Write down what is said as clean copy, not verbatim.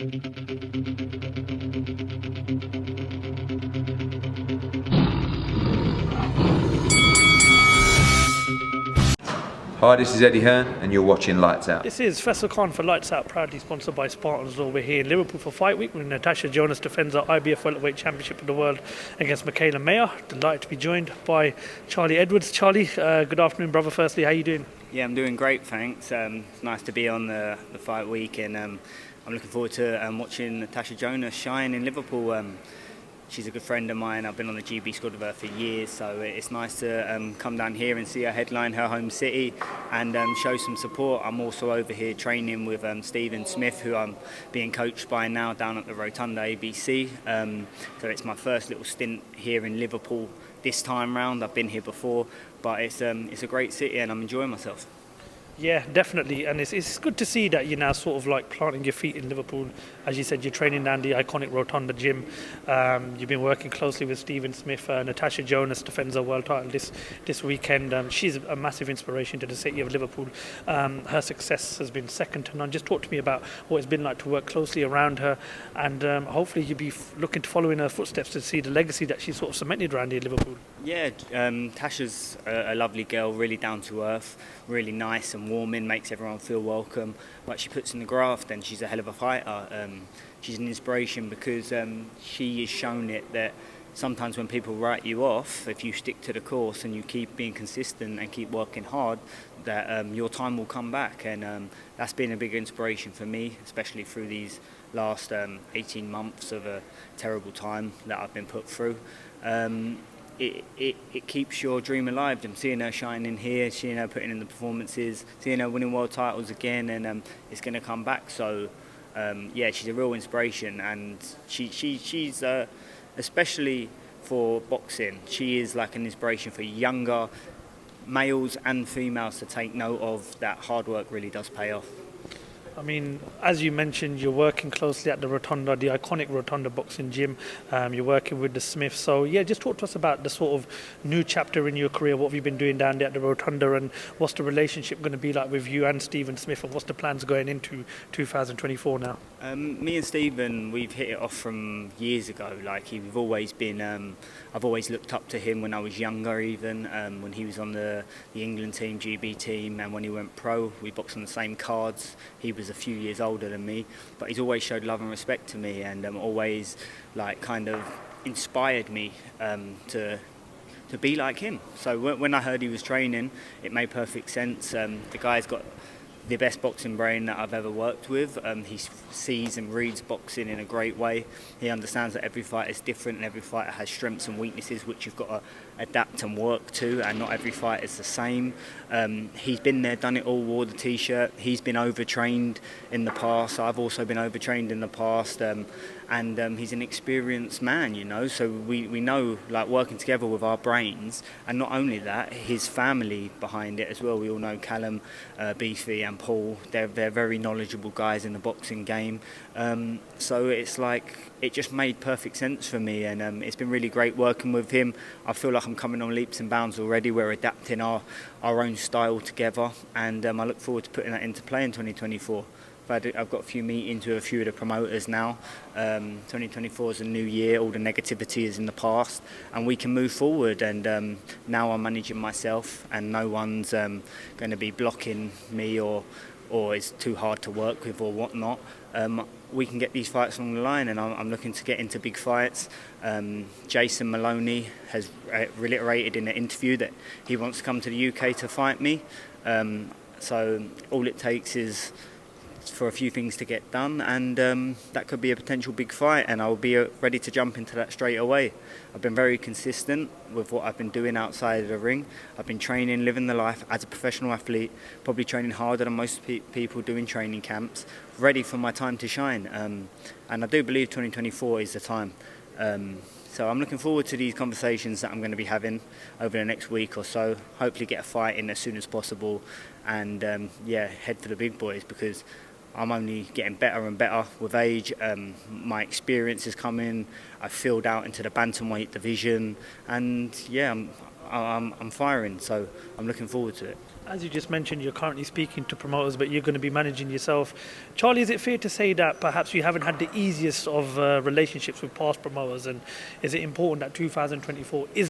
Hi, this is Eddie Hearn, and you're watching Lights Out. This is Faisal Khan for Lights Out, proudly sponsored by Spartans Law. We're here in Liverpool for Fight Week, where Natasha Jonas defends her IBF Welterweight Championship of the World against Michaela Mayer. Delighted to be joined by Charlie Edwards. Charlie, good afternoon, brother. Firstly, how you doing? Yeah, I'm doing great, thanks. It's nice to be on the Fight Week, and I'm looking forward to watching Natasha Jonas shine in Liverpool. She's a good friend of mine. I've been on the GB squad with her for years, so it's nice to come down here and see her headline her home city and show some support. I'm also over here training with Stephen Smith, who I'm being coached by now down at the Rotunda ABC. So it's my first little stint here in Liverpool this time round. I've been here before, but it's a great city and I'm enjoying myself. Yeah, definitely, and it's good to see that you're now sort of like planting your feet in Liverpool. As you said, you're training down the iconic Rotunda gym. You've been working closely with Stephen Smith. Natasha Jonas defends her world title this weekend. She's a massive inspiration to the city of Liverpool. Her success has been second to none. Just talk to me about what it's been like to work closely around her, and hopefully you'll be looking to follow in her footsteps to see the legacy that she sort of cemented around here in Liverpool. Yeah, Tasha's a lovely girl, really down to earth, really nice and warming, makes everyone feel welcome. Like she puts in the graft, and she's a hell of a fighter. She's an inspiration because she has shown it that sometimes when people write you off, if you stick to the course and you keep being consistent and keep working hard, that your time will come back. And that's been a big inspiration for me, especially through these last 18 months of a terrible time that I've been put through. It keeps your dream alive. I'm seeing her shining here, seeing her putting in the performances, seeing her winning world titles again, and it's going to come back. So, yeah, she's a real inspiration, and she's especially for boxing, she is like an inspiration for younger males and females to take note of that hard work really does pay off. I mean, as you mentioned, you're working closely at the Rotunda, the iconic Rotunda boxing gym. You're working with the Smiths. So, yeah, just talk to us about the sort of new chapter in your career. What have you been doing down there at the Rotunda, and what's the relationship going to be like with you and Stephen Smith, and what's the plans going into 2024 now? Me and Stephen, we've hit it off from years ago. Like, we've always been, I've always looked up to him when I was younger, even when he was on the England team, GB team, and when he went pro, we boxed on the same cards. He was a few years older than me, but he's always showed love and respect to me, and always like kind of inspired me to be like him. So when I heard he was training, it made perfect sense. The guy's got the best boxing brain that I've ever worked with. He sees and reads boxing in a great way. He understands that every fight is different and every fighter has strengths and weaknesses which you've got to adapt and work to, and not every fight is the same. He's been there, done it all, wore the t-shirt. He's been overtrained in the past. I've also been overtrained in the past, and he's an experienced man, you know, so we know, like, working together with our brains, and not only that, his family behind it as well. We all know Callum, Beefy and Paul. They're very knowledgeable guys in the boxing game, so it's like it just made perfect sense for me, and it's been really great working with him. I feel like I'm coming on leaps and bounds already. We're adapting our own style together, and I look forward to putting that into play in 2024. I've got a few meetings with a few of the promoters now. 2024 is a new year, all the negativity is in the past, and we can move forward. And now I'm managing myself, and no one's going to be blocking me or it's too hard to work with or whatnot. We can get these fights along the line, and I'm looking to get into big fights. Jason Maloney has reiterated in an interview that he wants to come to the UK to fight me. So all it takes is for a few things to get done, and that could be a potential big fight, and I'll be ready to jump into that straight away. I've been very consistent with what I've been doing outside of the ring. I've been training, living the life as a professional athlete, probably training harder than most people do in training camps, ready for my time to shine, and I do believe 2024 is the time. So I'm looking forward to these conversations that I'm going to be having over the next week or so. Hopefully get a fight in as soon as possible, and head for the big boys, because I'm only getting better and better with age. My experience is coming. I've filled out into the bantamweight division, and I'm firing. So I'm looking forward to it. As you just mentioned, you're currently speaking to promoters, but you're going to be managing yourself. Charlie, is it fair to say that perhaps you haven't had the easiest of relationships with past promoters, and is it important that 2024 is